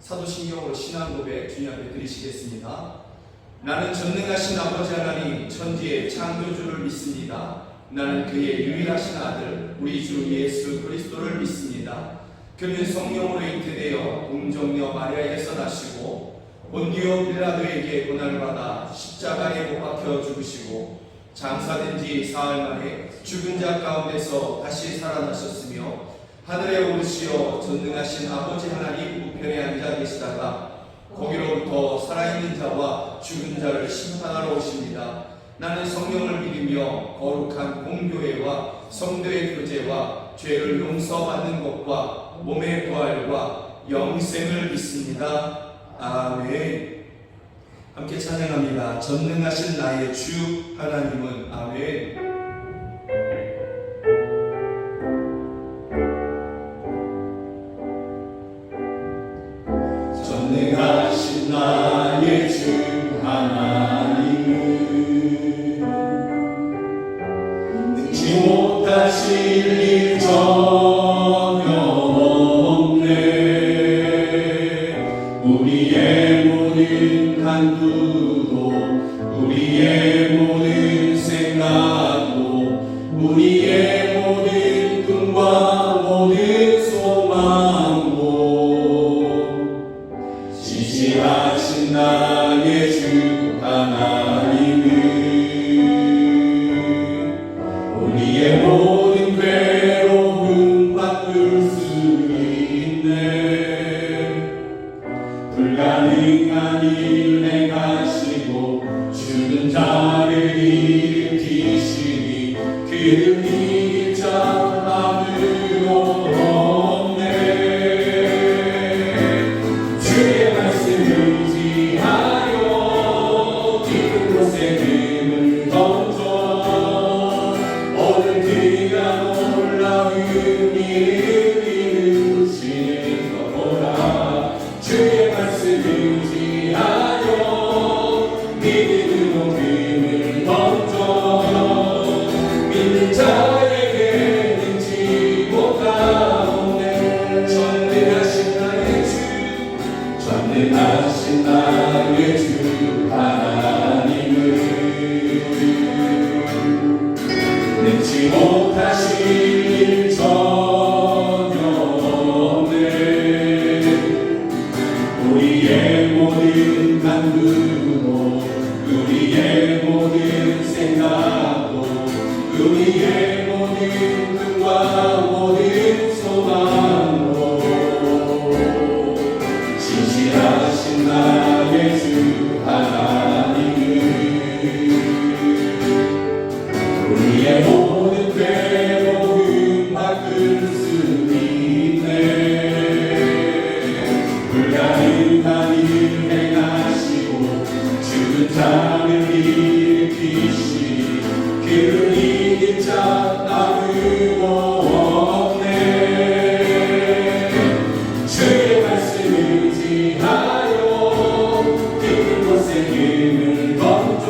사도신경으로 신앙 고백 주님 앞에 드리시겠습니다. 나는 전능하신 아버지 하나님 천지의 창조주를 믿습니다. 나는 그의 유일하신 아들 우리 주 예수 그리스도를 믿습니다. 그는 성령으로 잉태되어 공정녀 마리아에게서 나시고 본디오 빌라도에게 고난을 받아 십자가에 못 박혀 죽으시고 장사된 지 사흘 만에 죽은 자 가운데서 다시 살아나셨으며 하늘에 오르시어 전능하신 아버지 하나님 우편에 앉아 계시다가 거기로부터 살아있는 자와 죽은 자를 심판하러 오십니다. 나는 성령을 믿으며 거룩한 공교회와 성도의 교제와 죄를 용서받는 것과 몸의 부활과 영생을 믿습니다. 아멘. 함께 찬양합니다. 전능하신 나의 주 하나님은. 아멘. 전능하신 나의 주 하나님은 능치 못하실 일 전혀 없네. 우리의 모든 간구도 우리의 모든 생각도 우리의 모든 꿈과 모든 소망도 지지하신 나의 주 하나님은 우리의 모든 괴로움 바꿀 수 있네. 불가능한 일 행하시고 죽은 자를 일으키시니 그를 이길 자 아무도 없네. 주의 말씀을 의지하여 깊은 곳에 금을 던져 오늘 그가 놀라운 일을 이루시는 것 보라. 주의 말씀을 의지하여 믿음으로 금을 던져 믿는 자에게 능치 못하오네. 전능하신 나의 주 전능하신 나의 주 하나님은 능치 못하실 일 전혀 없네. 우리의 모든 간구도 우리의 모든 생각도 우리의 모든 꿈과 모든 소망도 지지하신 나의 주 하나님은 우리의 모든 괴로움 바꿀 수 있네. 불가능한 일 행하시고 죽은 자를 일으키시니 그를 이길 자 아무도 없네. 주의 말씀을 의지하여 깊은 곳에 금을 던져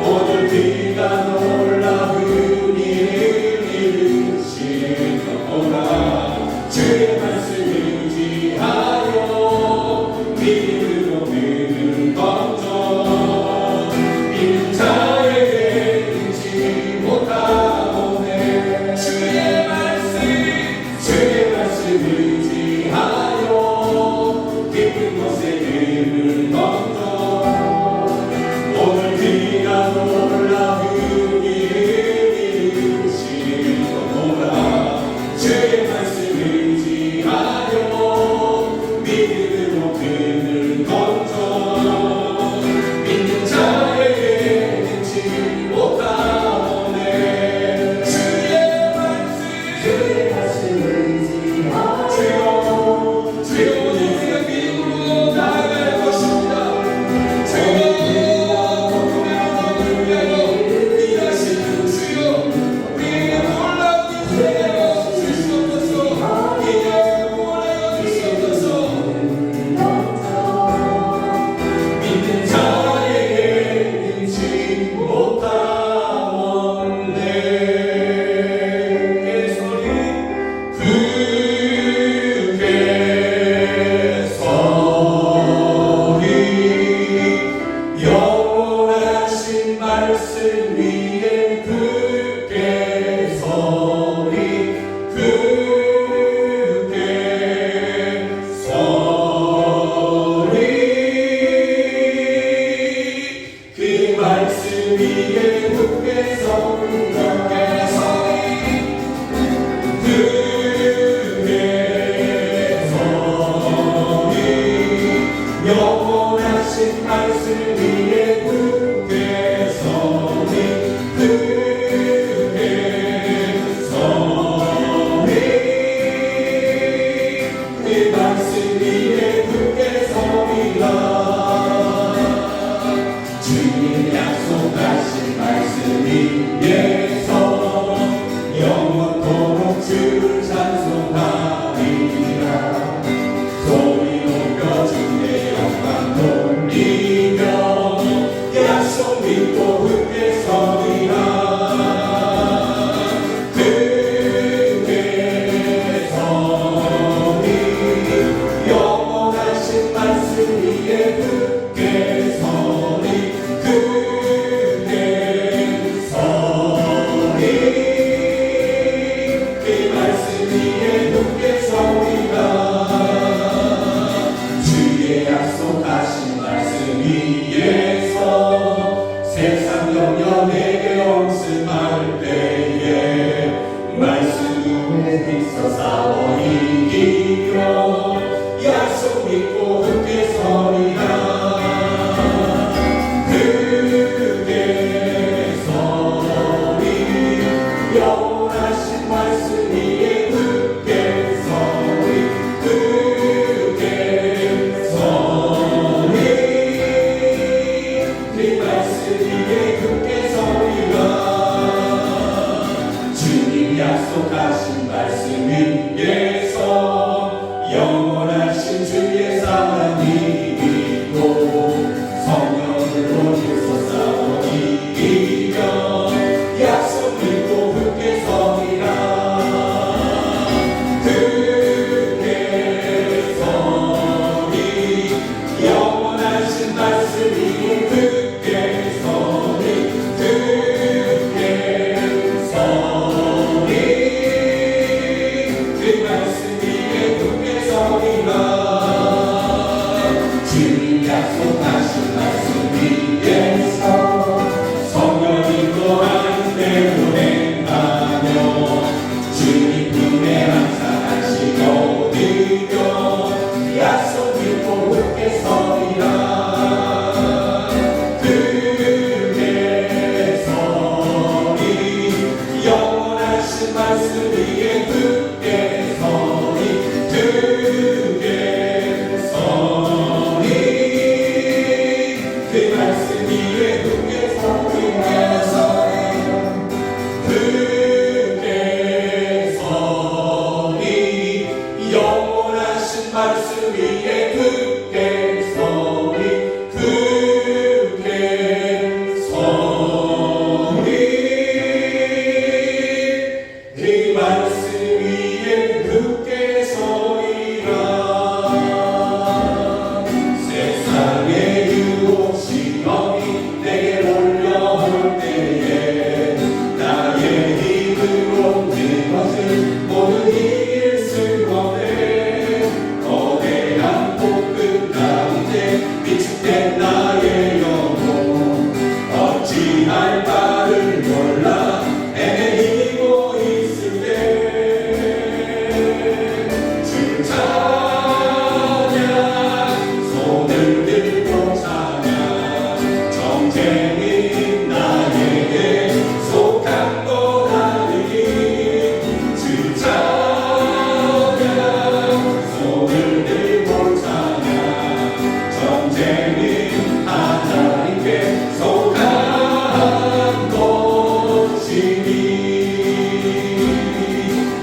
오늘 그가 놀라운 일을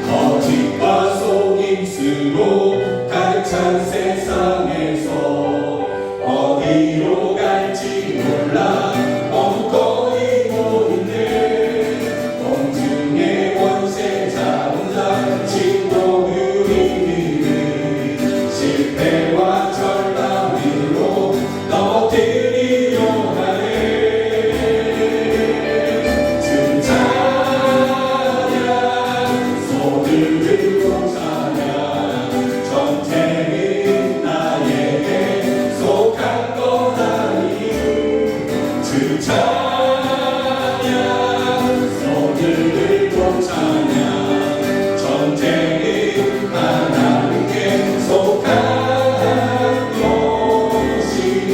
거짓과 속임수로 가득 찬 세상에서 어디로 갈지 몰라 멈거리고 있는 공중의 원세 잡은 자 진도 우리들은 실패와 절망으로 넘어뜨리려 하네. 주 찬양 손을 들고 찬양 전쟁은 나에게 속한 것 아니. 주 찬양 손을 들고 찬양 전쟁은 하나님께 속한 것이니.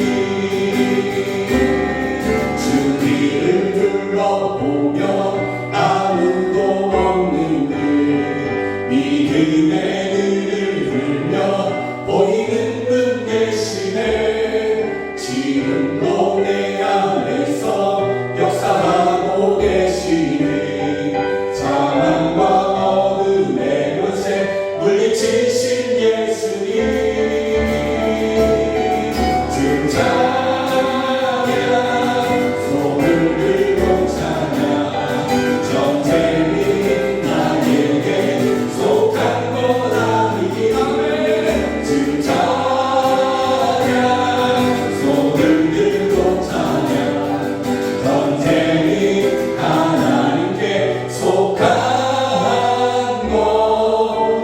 주위를 둘러보며 아무도 없는 그 믿음의 눈을 들며 보이는 분 계시네. 지금도 내 안에서 역사하고 계시네. 사망과 어둠의 권세 물리치신 예수님. 주 찬양 손을 들고 찬양 전쟁은 나에게 속한 것 아니기. 주 찬양 손을 들고 찬양 전쟁은 하나님께 속한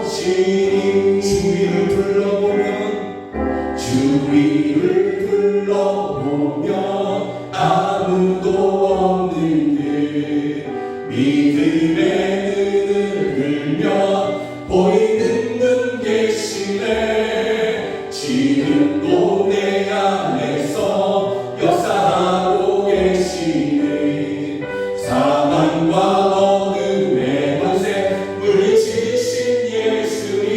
것이니. 주위를 둘러보면 아무도 없는 그 믿음의 눈을 들며 보이는 분 계시네. 지금도 내 안에서 역사하고 계시네. 사망과 어둠의 권세 물리치신 예수님.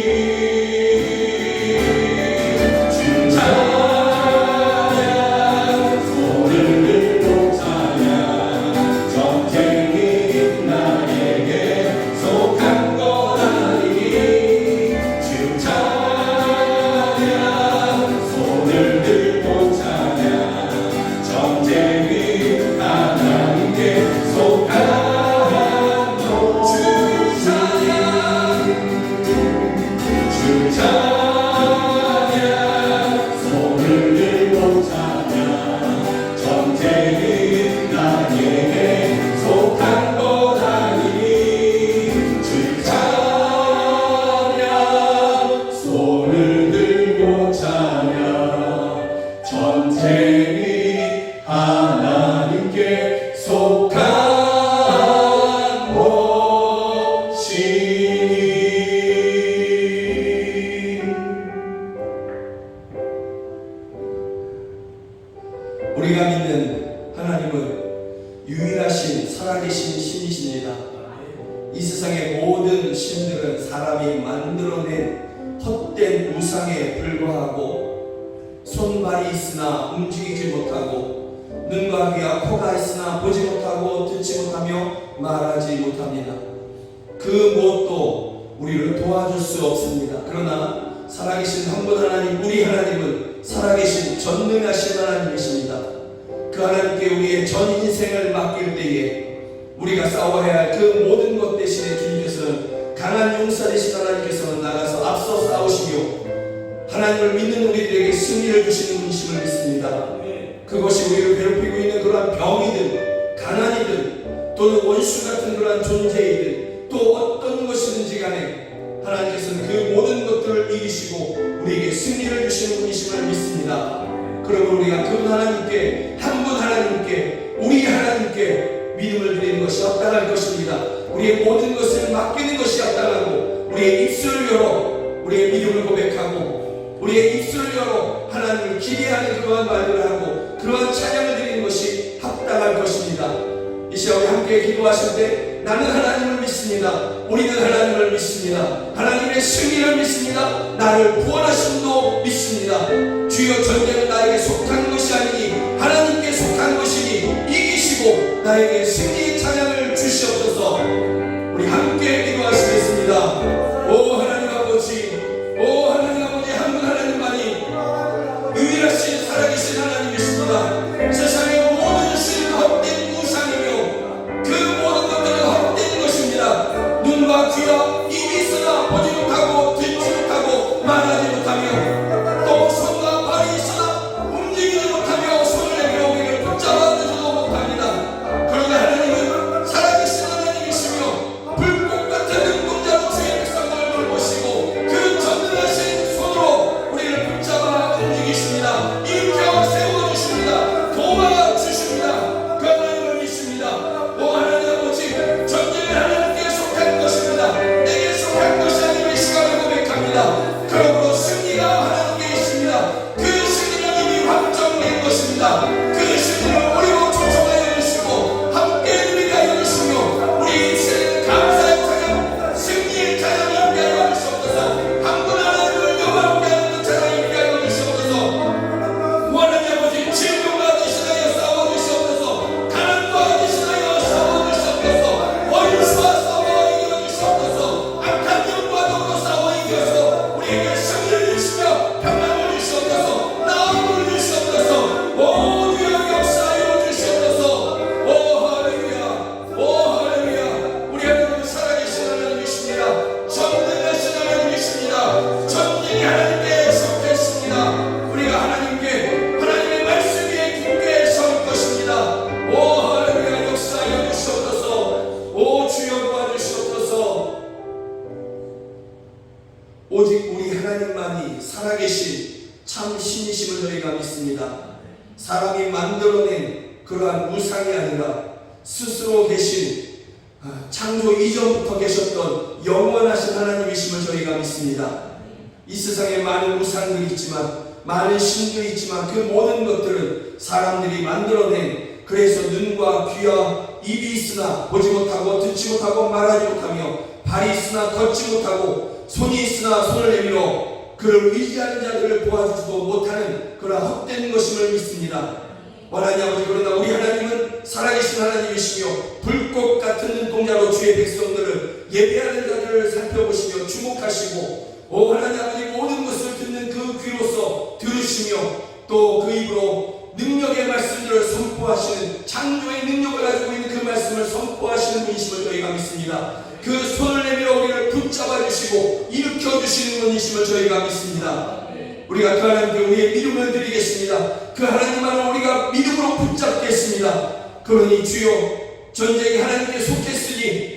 주 찬양 손을 들고 찬양 전쟁은 나에게 속한 것 아니니. 주 찬양 손을 들고 찬양 전쟁은 하나님께 속한 것. 주 찬양 손을 들고 찬양 전쟁은 나에게 속한 것 아니니. 주 찬양 손을 들고 찬양 전쟁은 하나님께 속한 것이니. 우리가 믿는 하나님은 유일하신 살아계신 신이십니다. 이 세상의 모든 신들은 사람이 만들어낸 헛된 우상에 불과하고 손발이 있으나 움직이지 못하고 눈과 귀와 코가 있으나 보지 못하고 듣지 못하며 말하지 못합니다. 그 무엇도 우리를 도와줄 수 없습니다. 그러나 살아계신 한 분 하나님, 우리 하나님은 살아계신 전능하신 하나님이십니다. 그 하나님께 우리의 전 인생을 맡길 때에 우리가 싸워야 할 그 모든 것 대신에 주님께서는 강한 용사 되신 하나님께서는 나가서 앞서 싸우시며 하나님을 믿는 우리들에게 승리를 주시는 분이심을 믿습니다. 그것이 우리를 괴롭히고 있는 그러한 병이든 가난이든 또는 원수 같은 그러한 존재이든 또 어떤 것이든지 간에 하나님께서는 그 모든 것들을 이기시고 우리에게 승리를 주시는 분이심을 믿습니다. 그러므로 우리가 그 하나님께, 한 분 하나님께, 우리 하나님께 믿음을 드리는 것이 합당할 것입니다. 우리의 모든 것을 맡기는 것이 합당하고 우리의 입술을 열어 우리의 믿음을 고백하고 우리의 입술을 열어 하나님을 기대하는 그러한 말들을 하고 그러한 찬양을 드리는 것이 합당할 것입니다. 이 시간에 함께 기도하실 때 나는 하나님을 믿습니다. 우리는 하나님을 믿습니다. 하나님의 승리를 믿습니다. 나를 구원하심도 믿습니다. 주여, 전쟁은 나에게 속한 것이 아니니 하나님께 속한 것이니 이기시고 나에게 승리의 찬양을 주시옵소서. 사람이 만들어낸 그러한 우상이 아니라 스스로 계신 창조 이전부터 계셨던 영원하신 하나님이심을 저희가 믿습니다. 이 세상에 많은 우상들이 있지만, 많은 신들이 있지만 그 모든 것들은 사람들이 만들어낸, 그래서 눈과 귀와 입이 있으나 보지 못하고 듣지 못하고 말하지 못하며 발이 있으나 걷지 못하고 손이 있으나 손을 내밀어 그를 의지하는 자들을 도와주지도 못하는 그런 헛된 것임을 믿습니다. 하나님 아버지, 그러나 우리 하나님은 살아계신 하나님이시며 불꽃 같은 눈동자로 주의 백성들을 예배하는 자들을 살펴보시며 주목하시고, 하나님 아버지, 모든 것을 듣는 그 귀로서 들으시며 또 그 입으로 능력의 말씀들을 선포하시는, 창조의 능력을 가지고 있는 그 말씀을 선포하시는 분이심을 저희가 믿습니다. 그 손을 내밀어 우리를 붙잡아 주시고 일으켜 주시는 분이심을 저희가 믿습니다. 우리가 그 하나님께 우리의 믿음을 드리겠습니다. 그 하나님 안을 우리가 믿음으로 붙잡겠습니다. 그러니 주여, 전쟁이 하나님께 속했으니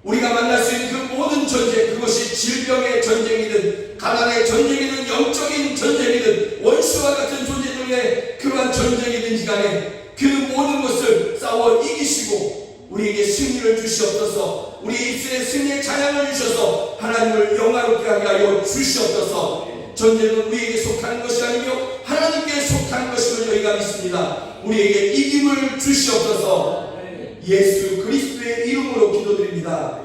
우리가 만날 수 있는 그 모든 전쟁, 그것이 질병의 전쟁이든 가난의 전쟁이든 영적인 전쟁이든 원수와 같은 존재 중에 그러한 전쟁이든지 간에 그 모든 것을 싸워 이기시고 우리에게 승리를 주시옵소서. 우리 입술에 승리의 찬양을 주셔서 하나님을 영화롭게 하게 하여 주시옵소서. 전쟁은 우리에게 속한 것이 아니며 하나님께 속한 것임을 저희가 믿습니다. 우리에게 이김을 주시옵소서. 예수 그리스도의 이름으로 기도드립니다.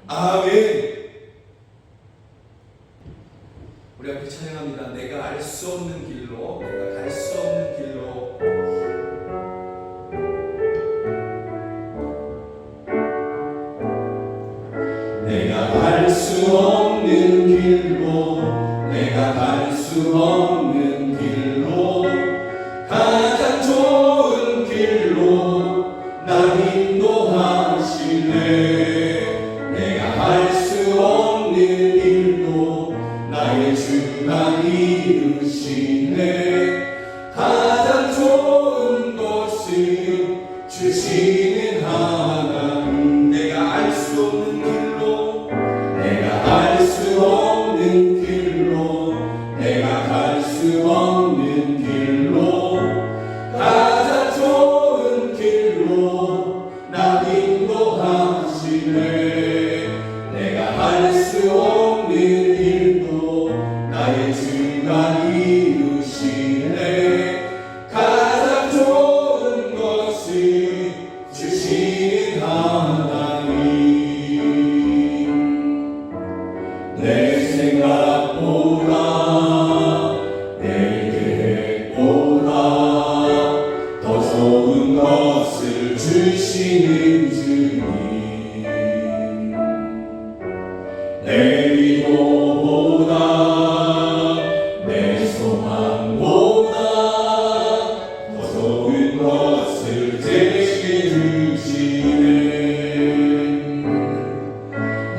아멘. 우리 앞에 찬양합니다. 내가 알 수 없는 길로, 내가 갈 수 없는 길로. 내가 갈 수 없는 길로, 내가 갈 수 없는 길로, 가장 좋은 길로 날 인도하시네. 내가 할 수 없는 일도 나의 주가 이루시네. 가장 좋은 것을 주시는 하나님. 내가 알 수 없는 길로, 내가 알 수 없는 길로, 내가 갈 수 없는 길로, 가장 좋은 길로 날 인도하시네. 내가 할 수 없는 일도 나의 주가 이루시네. 가장 좋은 것을 주시는 하나님. 내 생각보다 내 계획보다 더 좋은 것을 주시는 주님. 내 의도보다 내 소망보다 더 좋은 것을 제게 주시네.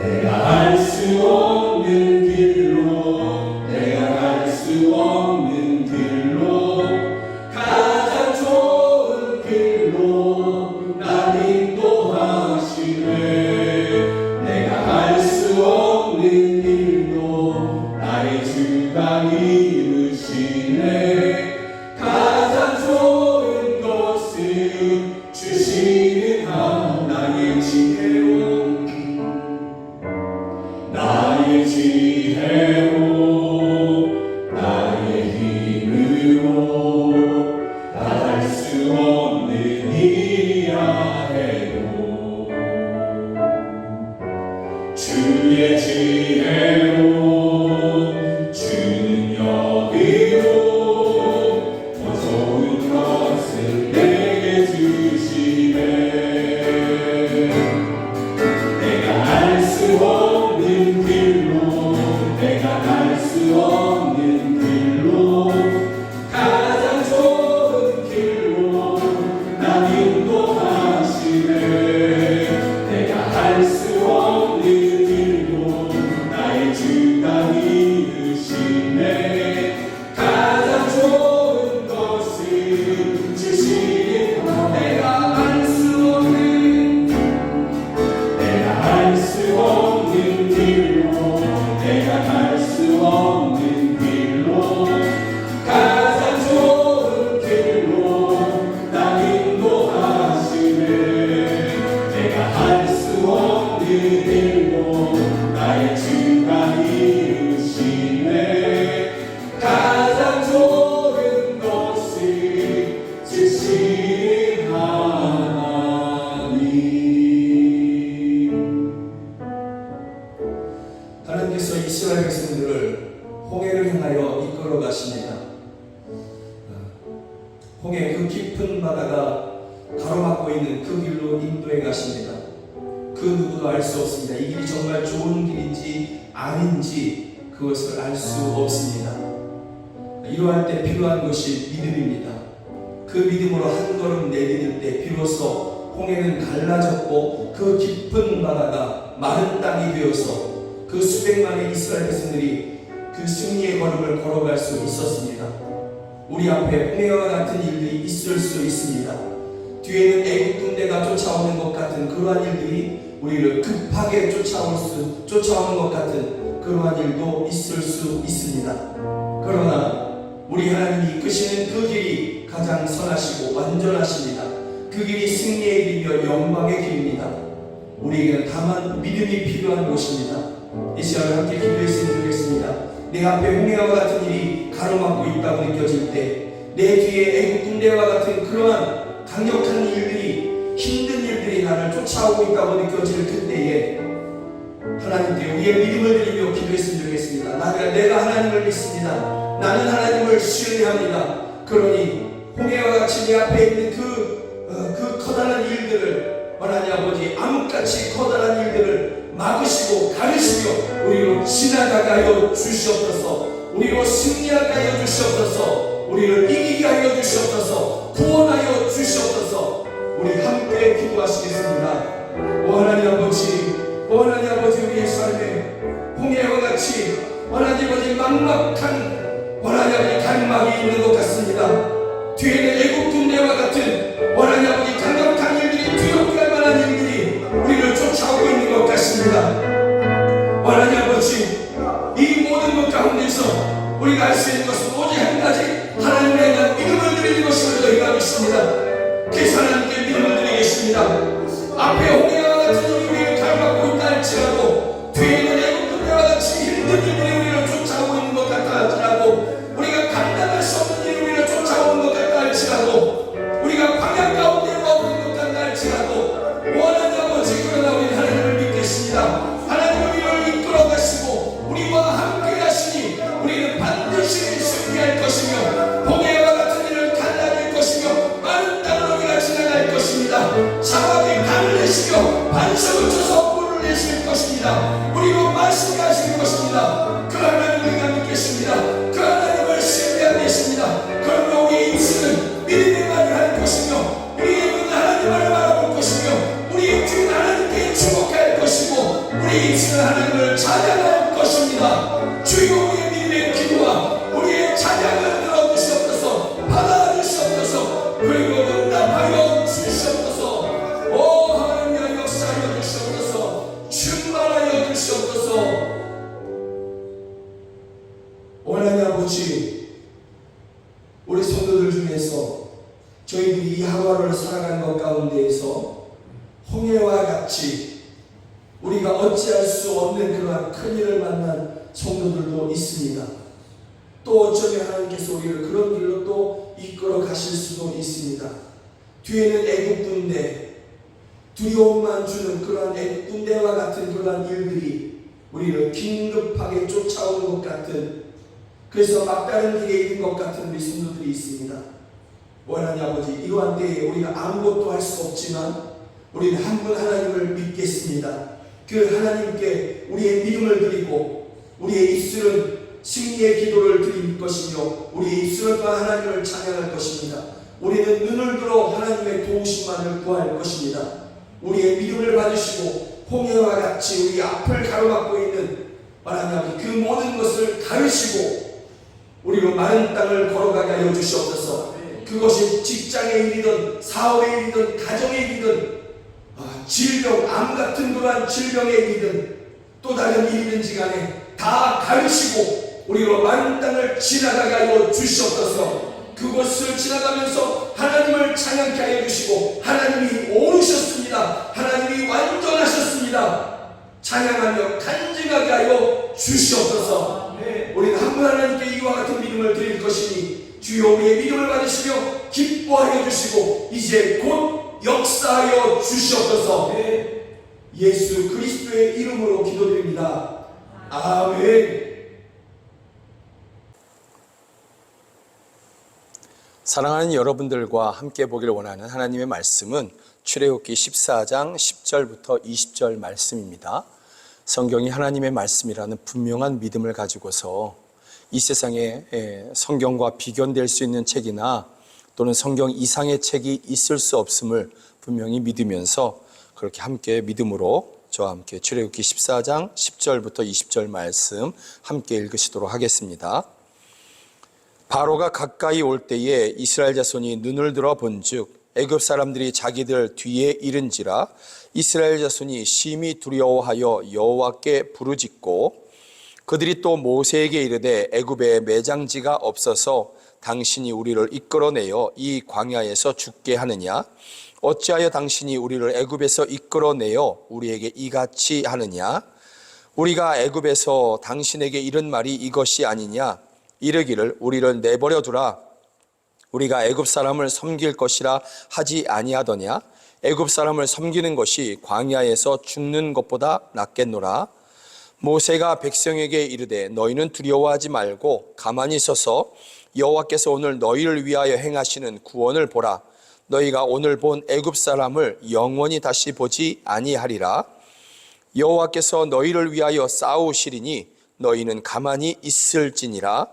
내가 알 수 없는 길로, 내가 갈 수 없는 길로, 가장 좋은 길로 날 인도하시네. 내가 할 수 없는 일도 나의 주가 이루시네. 가장 좋은 것을 주시는 하나의 지혜로, 나의 지혜로, 나의 힘으로 다 할 수 없는 일이야 해도 주의 지혜로, 주는 여기로 더 좋은 것을 내게 주시네. 내가 알 수 없는 길로, 내가 갈 수 없는 길로, 가장 좋은 길로 날 인도하시네. 내가 할 수 없는 일도 나의 주가 이루시네. 가장 좋은 것을 주시는 내가 알 수 없는, 내가 알 수 없는 길로, 내가 갈 수 없는 길로, 가장 좋은 길로 일도 나의 주가 이루시네. 가장 좋은 것을 주신 하나님. 하나님께서 이스라엘 백성들을 홍해를 향하여 이끌어 가십니다. 홍해 그 깊은 바다가 가로막고 있는 그 길로 인도해 가십니다. 그 누구도 알 수 없습니다. 이 길이 정말 좋은 길인지 아닌지 그것을 알 수 없습니다. 이러할 때 필요한 것이 믿음입니다. 그 믿음으로 한 걸음 내디딜 때 비로소 홍해는 갈라졌고 그 깊은 바다가 마른 땅이 되어서 그 수백만의 이스라엘 백성들이 그 승리의 걸음을 걸어갈 수 있었습니다. 우리 앞에 홍해와 같은 일들이 있을 수 있습니다. 뒤에는 애국 군대가 쫓아오는 것 같은 그러한 일들이 우리를 급하게 쫓아오는 것 같은 그러한 일도 있을 수 있습니다. 그러나 우리 하나님이 이끄시는 그 길이 가장 선하시고 완전하십니다. 그 길이 승리의 길이며 영광의 길입니다. 우리에게는 다만 믿음이 필요한 것입니다. 이 시간을 함께 기도했으면 좋겠습니다. 내 앞에 홍해와 같은 일이 가로막고 있다고 느껴질 때, 내 뒤에 애국 군대와 같은 그러한 강력한 일들이, 힘든 일들이 나를 쫓아오고 있다고 느껴질 그때에 하나님께 우리의 믿음을 드리며 기도했으면 좋겠습니다. 내가 하나님을 믿습니다. 나는 하나님을 신뢰합니다. 그러니 홍해와 같이 내 앞에 있는 그 커다란 일들을, 하나님 아버지 암흑같이 커다란 일들을 막으시고 가르시며 우리로 지나가게 하여 주시옵소서. 우리로 승리하게 하여 주시옵소서. 우리를 이기게 하여 주시옵소서. 구원하여 주시옵소서. 우리 함께 기도하시겠습니다. 오 하나님 아버지, 오 하나님 아버지, 우리의 삶에 홍해와 같이 하나님 아버지 막막한 하나님 아버지 갈망이 있는 것 같습니다. 뒤에는 애국 군대와 같은 하나님 아버지 강력한 일들이, 두렵게 할 만한 일들이 우리를 쫓아오고 있는 것 같습니다. 하나님 아버지, 이 모든 것 가운데서 우리가 할 수 있는 것은 오직 한 가지, 하나님에 대한 믿음을 드리는 것임을 저희가 믿습니다. 그래서 하나님께 믿음을 드리겠습니다. 앞에 홍해와 같은 일이 우리를 가로막고 있다 할지라도, 뒤에는 애국 군대와 같이 힘든 일들이 우리를 쫓아오고 있는 것 같다 할지라도, 우리가 감당할 수 없는 일이 우리를 쫓아오는 것 같다 할지라도, 우리가 광야 가운데 머무는 것 같다 할지라도, 원하는 아버지, 그러나 우리 하나님을 믿겠습니다. 하나님 우리를 이끌어 가시고 우리와 함께 하시니 우리는 반드시 승리할 것이며 홍해와 같은 일을 갈라낼 것이며 마른 땅으로 우리가 지나갈 것입니다. 장막에 강을 내시며 반석을 쳐서 뿔을 내실 것입니다. 우리로 말씀하실 것입니다. 그 하나님 우리가 믿겠습니다. 그 하나님을 신뢰하겠습니다. 그러므로 우리의 입술은 믿음의 말을 할 것이며 우리의 눈은 하나님을 바라볼 것이며 우리의 귀는 하나님께 주목할 것이고 우리의 입술은 하나님을 찬양할 것입니다. 주여 우리의 믿음의 기도와 우리의 찬양을 들어주시옵소서. 받아주시옵소서. 그리고 응답하여 주시옵소서. 오 하나님 역사하여 주시옵소서. 충만하여 주시옵소서. 오 하나님 아버지, 우리 성도들 중에서 저희들이 이 하루하루를 살아가는 것 가운데에서 홍해와 같이 우리가 어찌할 수 없는 그러한 큰일을 만난 성도들도 있습니다. 또 어쩌면 하나님께서 우리를 그런 길로 또 이끌어 가실 수도 있습니다. 뒤에는 애국 군대, 두려움만 주는 그러한 애국 군대와 같은 그러한 일들이 우리를 긴급하게 쫓아오는 것 같은, 그래서 막다른 길에 있는 것 같은 우리 성도들이 있습니다. 하나님 아버지, 이러한 때에 우리가 아무것도 할 수 없지만 우리는 한 분 하나님을 믿겠습니다. 그 하나님께 우리의 믿음을 드리고 우리의 입술은 승리의 기도를 드릴 것이며 우리의 입술은 또한 하나님을 찬양할 것입니다. 우리는 눈을 들어 하나님의 도우심만을 구할 것입니다. 우리의 믿음을 받으시고 홍해와 같이 우리 앞을 가로막고 있는 하나님 그 모든 것을 가르시고 우리로 마른 땅을 걸어가게 하여 주시옵소서. 그것이 직장의 일이든 사업의 일이든 가정의 일이든 질병, 암 같은 그러한 질병의 일이든 또 다른 일이든지 간에 다 가르시고 우리로 마른 땅을 지나가게 하여 주시옵소서. 그곳을 지나가면서 하나님을 찬양케 하여 주시고 하나님이 옳으셨습니다. 하나님이 완전하셨습니다. 찬양하며 간증하게 하여 주시옵소서. 우리는 한 분 하나님께 이와 같은 믿음을 드릴 것이니 주여 우리의 믿음을 받으시며 기뻐하여 주시고 이제 곧 역사하여 주시옵소서. 예수 그리스도의 이름으로 기도드립니다. 아멘. 사랑하는 여러분들과 함께 보기를 원하는 하나님의 말씀은 출애굽기 14장 10절부터 20절 말씀입니다. 성경이 하나님의 말씀이라는 분명한 믿음을 가지고서 이 세상에 성경과 비견될 수 있는 책이나 또는 성경 이상의 책이 있을 수 없음을 분명히 믿으면서 그렇게 함께 믿음으로 저와 함께 출애굽기 14장 10절부터 20절 말씀 함께 읽으시도록 하겠습니다. 바로가 가까이 올 때에 이스라엘 자손이 눈을 들어 본즉 애굽 사람들이 자기들 뒤에 이른지라 이스라엘 자손이 심히 두려워하여 여호와께 부르짖고 그들이 또 모세에게 이르되 애굽에 매장지가 없어서 당신이 우리를 이끌어내어 이 광야에서 죽게 하느냐 어찌하여 당신이 우리를 애굽에서 이끌어내어 우리에게 이같이 하느냐 우리가 애굽에서 당신에게 이른 말이 이것이 아니냐 이르기를 우리를 내버려 두라 우리가 애굽 사람을 섬길 것이라 하지 아니하더냐 애굽 사람을 섬기는 것이 광야에서 죽는 것보다 낫겠노라 모세가 백성에게 이르되 너희는 두려워하지 말고 가만히 서서 여호와께서 오늘 너희를 위하여 행하시는 구원을 보라 너희가 오늘 본 애굽 사람을 영원히 다시 보지 아니하리라 여호와께서 너희를 위하여 싸우시리니 너희는 가만히 있을지니라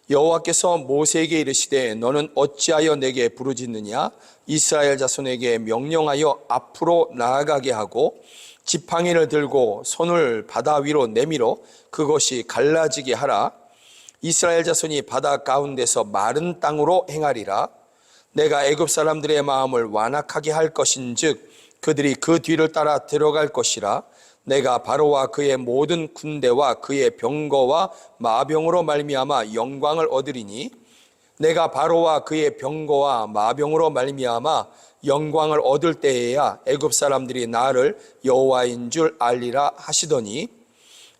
여호와께서 모세에게 이르시되 너는 어찌하여 내게 부르짖느냐 이스라엘 자손에게 명령하여 앞으로 나아가게 하고 지팡이를 들고 손을 바다 위로 내밀어 그것이 갈라지게 하라 이스라엘 자손이 바다 가운데서 마른 땅으로 행하리라 내가 애굽 사람들의 마음을 완악하게 할 것인즉 그들이 그 뒤를 따라 들어갈 것이라 내가 바로와 그의 모든 군대와 그의 병거와 마병으로 말미암아 영광을 얻으리니 내가 바로와 그의 병거와 마병으로 말미암아 영광을 얻을 때에야 애굽 사람들이 나를 여호와인 줄 알리라 하시더니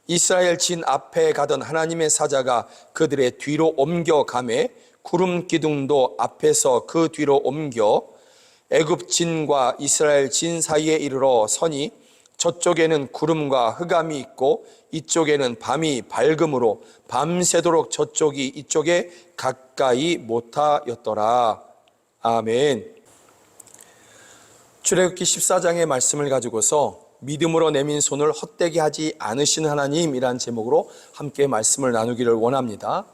이스라엘 진 앞에 가던 하나님의 사자가 그들의 뒤로 옮겨가매 구름 기둥도 앞에서 그 뒤로 옮겨 애굽 진과 이스라엘 진 사이에 이르러 서니 저쪽에는 구름과 흑암이 있고 이쪽에는 밤이 밝음으로 밤새도록 저쪽이 이쪽에 가까이 못하였더라. 아멘. 출애굽기 14장의 말씀을 가지고서 믿음으로 내민 손을 헛되게 하지 않으신 하나님이란 제목으로 함께 말씀을 나누기를 원합니다.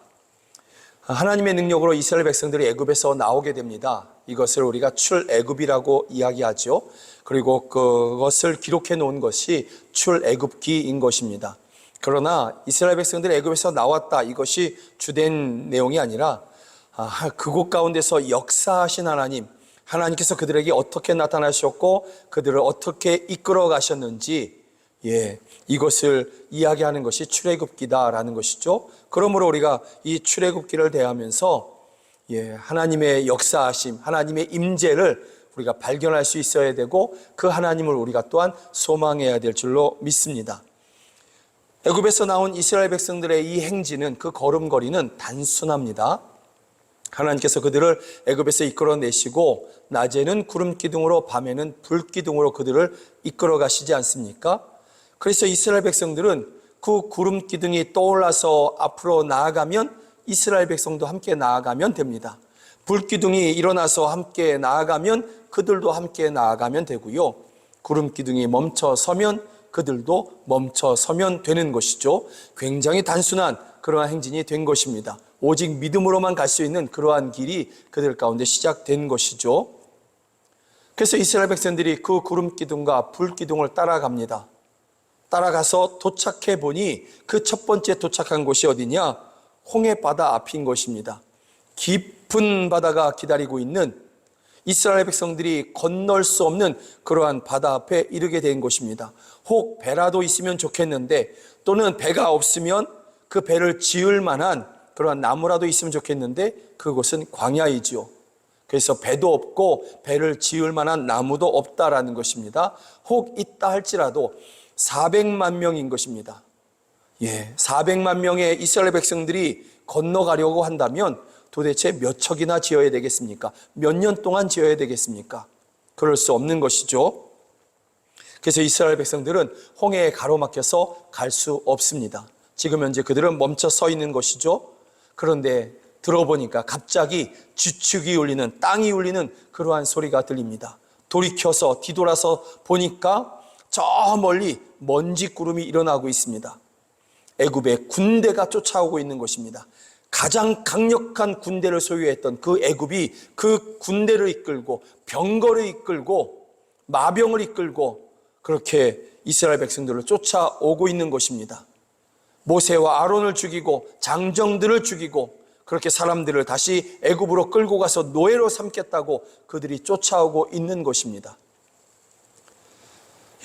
하나님의 능력으로 이스라엘 백성들이 애굽에서 나오게 됩니다. 이것을 우리가 출애굽이라고 이야기하죠. 그리고 그것을 기록해 놓은 것이 출애굽기인 것입니다. 그러나 이스라엘 백성들이 애굽에서 나왔다 이것이 주된 내용이 아니라 그곳 가운데서 역사하신 하나님께서 그들에게 어떻게 나타나셨고 그들을 어떻게 이끌어 가셨는지 이것을 이야기하는 것이 출애굽기다라는 것이죠. 그러므로 우리가 이 출애굽기를 대하면서 하나님의 역사하심, 하나님의 임재를 우리가 발견할 수 있어야 되고 그 하나님을 우리가 또한 소망해야 될 줄로 믿습니다. 애굽에서 나온 이스라엘 백성들의 이 행진은 그 걸음걸이는 단순합니다. 하나님께서 그들을 애굽에서 이끌어내시고 낮에는 구름 기둥으로 밤에는 불 기둥으로 그들을 이끌어 가시지 않습니까? 그래서 이스라엘 백성들은 그 구름 기둥이 떠올라서 앞으로 나아가면 이스라엘 백성도 함께 나아가면 됩니다. 불 기둥이 일어나서 함께 나아가면 그들도 함께 나아가면 되고요. 구름 기둥이 멈춰 서면 그들도 멈춰 서면 되는 것이죠. 굉장히 단순한 그러한 행진이 된 것입니다. 오직 믿음으로만 갈 수 있는 그러한 길이 그들 가운데 시작된 것이죠. 그래서 이스라엘 백성들이 그 구름 기둥과 불 기둥을 따라갑니다. 따라가서 도착해 보니 그 첫 번째 도착한 곳이 어디냐? 홍해 바다 앞인 것입니다. 깊은 바다가 기다리고 있는 이스라엘 백성들이 건널 수 없는 그러한 바다 앞에 이르게 된 것입니다. 혹 배라도 있으면 좋겠는데 또는 배가 없으면 그 배를 지을 만한 그러한 나무라도 있으면 좋겠는데 그곳은 광야이지요. 그래서 배도 없고 배를 지을 만한 나무도 없다라는 것입니다. 혹 있다 할지라도 400만 명인 것입니다. 400만 명의 이스라엘 백성들이 건너가려고 한다면 도대체 몇 척이나 지어야 되겠습니까? 몇 년 동안 지어야 되겠습니까? 그럴 수 없는 것이죠. 그래서 이스라엘 백성들은 홍해에 가로막혀서 갈 수 없습니다. 지금 현재 그들은 멈춰 서 있는 것이죠. 그런데 들어보니까 갑자기 주축이 울리는, 땅이 울리는 그러한 소리가 들립니다. 돌이켜서 뒤돌아서 보니까 저 멀리 먼지 구름이 일어나고 있습니다. 애굽의 군대가 쫓아오고 있는 것입니다. 가장 강력한 군대를 소유했던 그 애굽이 그 군대를 이끌고 병거를 이끌고 마병을 이끌고 그렇게 이스라엘 백성들을 쫓아오고 있는 것입니다. 모세와 아론을 죽이고 장정들을 죽이고 그렇게 사람들을 다시 애굽으로 끌고 가서 노예로 삼겠다고 그들이 쫓아오고 있는 것입니다.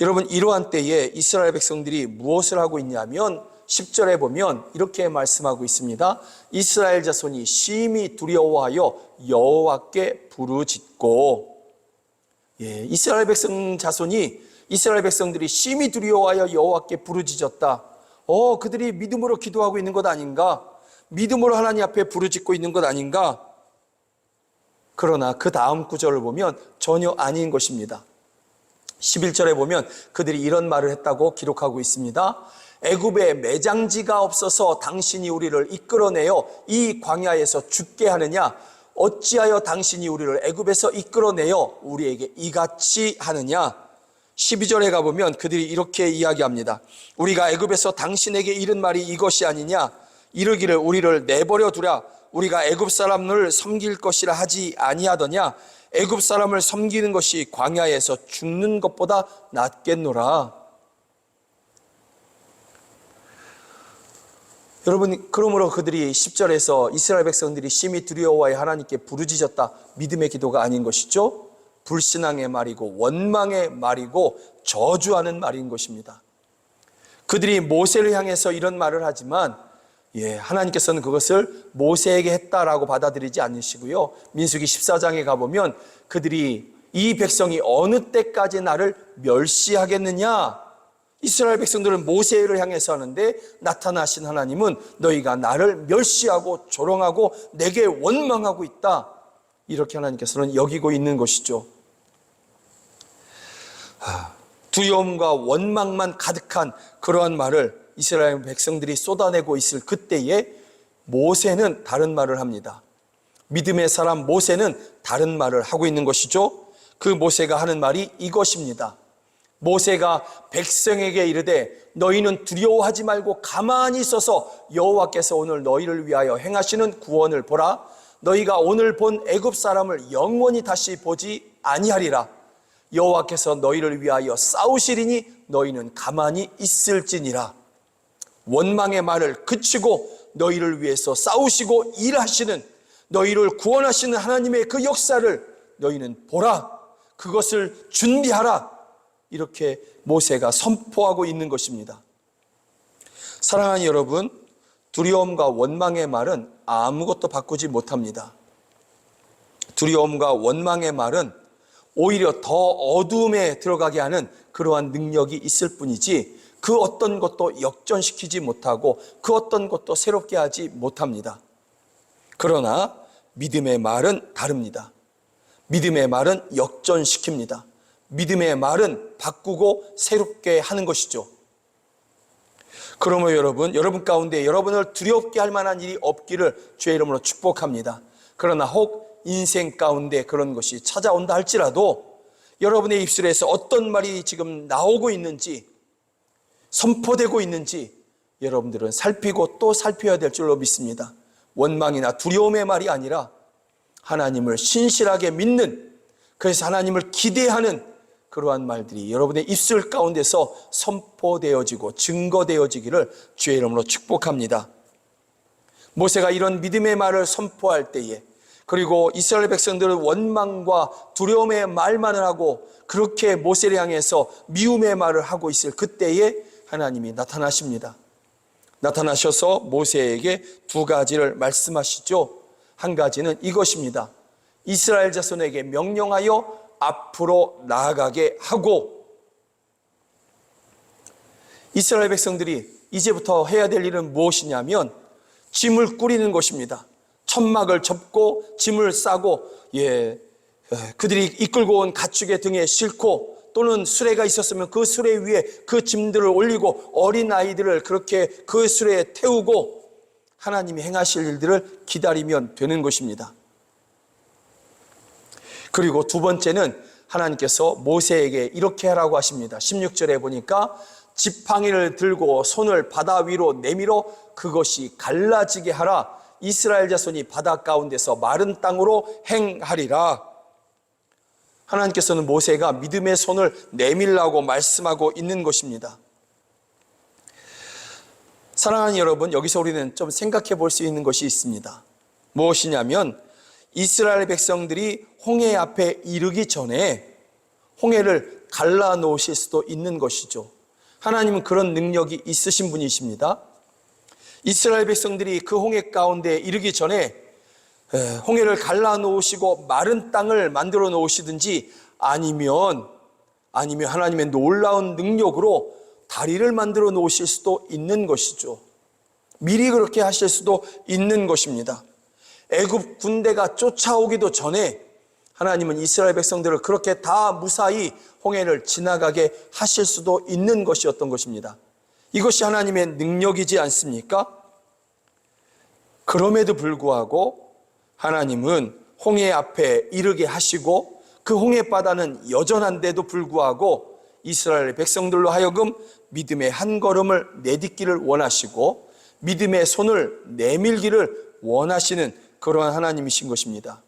여러분, 이러한 때에 이스라엘 백성들이 무엇을 하고 있냐면 10절에 보면 이렇게 말씀하고 있습니다. 이스라엘 자손이 심히 두려워하여 여호와께 부르짖고, 이스라엘 백성들이 심히 두려워하여 여호와께 부르짖었다. 그들이 믿음으로 기도하고 있는 것 아닌가? 믿음으로 하나님 앞에 부르짖고 있는 것 아닌가? 그러나 그 다음 구절을 보면 전혀 아닌 것입니다. 11절에 보면 그들이 이런 말을 했다고 기록하고 있습니다. 애굽에 매장지가 없어서 당신이 우리를 이끌어내어 이 광야에서 죽게 하느냐? 어찌하여 당신이 우리를 애굽에서 이끌어내어 우리에게 이같이 하느냐? 12절에 가보면 그들이 이렇게 이야기합니다. 우리가 애굽에서 당신에게 이른 말이 이것이 아니냐? 이르기를 우리를 내버려 두라. 우리가 애굽 사람을 섬길 것이라 하지 아니하더냐? 애굽 사람을 섬기는 것이 광야에서 죽는 것보다 낫겠노라. 여러분, 그러므로 그들이 10절에서 이스라엘 백성들이 심히 두려워하여 하나님께 부르짖었다. 믿음의 기도가 아닌 것이죠. 불신앙의 말이고 원망의 말이고 저주하는 말인 것입니다. 그들이 모세를 향해서 이런 말을 하지만 하나님께서는 그것을 모세에게 했다라고 받아들이지 않으시고요. 민수기 14장에 가보면 그들이 이 백성이 어느 때까지 나를 멸시하겠느냐? 이스라엘 백성들은 모세를 향해서 하는데 나타나신 하나님은 너희가 나를 멸시하고 조롱하고 내게 원망하고 있다. 이렇게 하나님께서는 여기고 있는 것이죠. 두려움과 원망만 가득한 그러한 말을 이스라엘 백성들이 쏟아내고 있을 그때에 모세는 다른 말을 합니다. 믿음의 사람 모세는 다른 말을 하고 있는 것이죠. 그 모세가 하는 말이 이것입니다. 모세가 백성에게 이르되 너희는 두려워하지 말고 가만히 있어서 여호와께서 오늘 너희를 위하여 행하시는 구원을 보라. 너희가 오늘 본 애굽 사람을 영원히 다시 보지 아니하리라. 여호와께서 너희를 위하여 싸우시리니 너희는 가만히 있을지니라. 원망의 말을 그치고 너희를 위해서 싸우시고 일하시는, 너희를 구원하시는 하나님의 그 역사를 너희는 보라. 그것을 준비하라. 이렇게 모세가 선포하고 있는 것입니다. 사랑하는 여러분, 두려움과 원망의 말은 아무것도 바꾸지 못합니다. 두려움과 원망의 말은 오히려 더 어두움에 들어가게 하는 그러한 능력이 있을 뿐이지 그 어떤 것도 역전시키지 못하고 그 어떤 것도 새롭게 하지 못합니다. 그러나 믿음의 말은 다릅니다. 믿음의 말은 역전시킵니다. 믿음의 말은 바꾸고 새롭게 하는 것이죠. 그러므로 여러분 가운데 여러분을 두렵게 할 만한 일이 없기를 주의 이름으로 축복합니다. 그러나 혹 인생 가운데 그런 것이 찾아온다 할지라도 여러분의 입술에서 어떤 말이 지금 나오고 있는지, 선포되고 있는지 여러분들은 살피고 또 살펴야 될 줄로 믿습니다. 원망이나 두려움의 말이 아니라 하나님을 신실하게 믿는, 그래서 하나님을 기대하는 그러한 말들이 여러분의 입술 가운데서 선포되어지고 증거되어지기를 주의 이름으로 축복합니다. 모세가 이런 믿음의 말을 선포할 때에, 그리고 이스라엘 백성들은 원망과 두려움의 말만을 하고 그렇게 모세를 향해서 미움의 말을 하고 있을 그때에 하나님이 나타나십니다. 나타나셔서 모세에게 두 가지를 말씀하시죠. 한 가지는 이것입니다. 이스라엘 자손에게 명령하여 앞으로 나아가게 하고, 이스라엘 백성들이 이제부터 해야 될 일은 무엇이냐면 짐을 꾸리는 것입니다. 천막을 접고 짐을 싸고 그들이 이끌고 온 가축의 등에 싣고 또는 수레가 있었으면 그 수레 위에 그 짐들을 올리고 어린아이들을 그렇게 그 수레에 태우고 하나님이 행하실 일들을 기다리면 되는 것입니다. 그리고 두 번째는 하나님께서 모세에게 이렇게 하라고 하십니다. 16절에 보니까 지팡이를 들고 손을 바다 위로 내밀어 그것이 갈라지게 하라. 이스라엘 자손이 바다 가운데서 마른 땅으로 행하리라. 하나님께서는 모세가 믿음의 손을 내밀라고 말씀하고 있는 것입니다. 사랑하는 여러분, 여기서 우리는 좀 생각해 볼 수 있는 것이 있습니다. 무엇이냐면 이스라엘 백성들이 홍해 앞에 이르기 전에 홍해를 갈라 놓으실 수도 있는 것이죠. 하나님은 그런 능력이 있으신 분이십니다. 이스라엘 백성들이 그 홍해 가운데 이르기 전에 홍해를 갈라 놓으시고 마른 땅을 만들어 놓으시든지 아니면 하나님의 놀라운 능력으로 다리를 만들어 놓으실 수도 있는 것이죠. 미리 그렇게 하실 수도 있는 것입니다. 애굽 군대가 쫓아오기도 전에 하나님은 이스라엘 백성들을 그렇게 다 무사히 홍해를 지나가게 하실 수도 있는 것이었던 것입니다. 이것이 하나님의 능력이지 않습니까? 그럼에도 불구하고 하나님은 홍해 앞에 이르게 하시고 그 홍해 바다는 여전한데도 불구하고 이스라엘 백성들로 하여금 믿음의 한 걸음을 내딛기를 원하시고 믿음의 손을 내밀기를 원하시는 그러한 하나님이신 것입니다.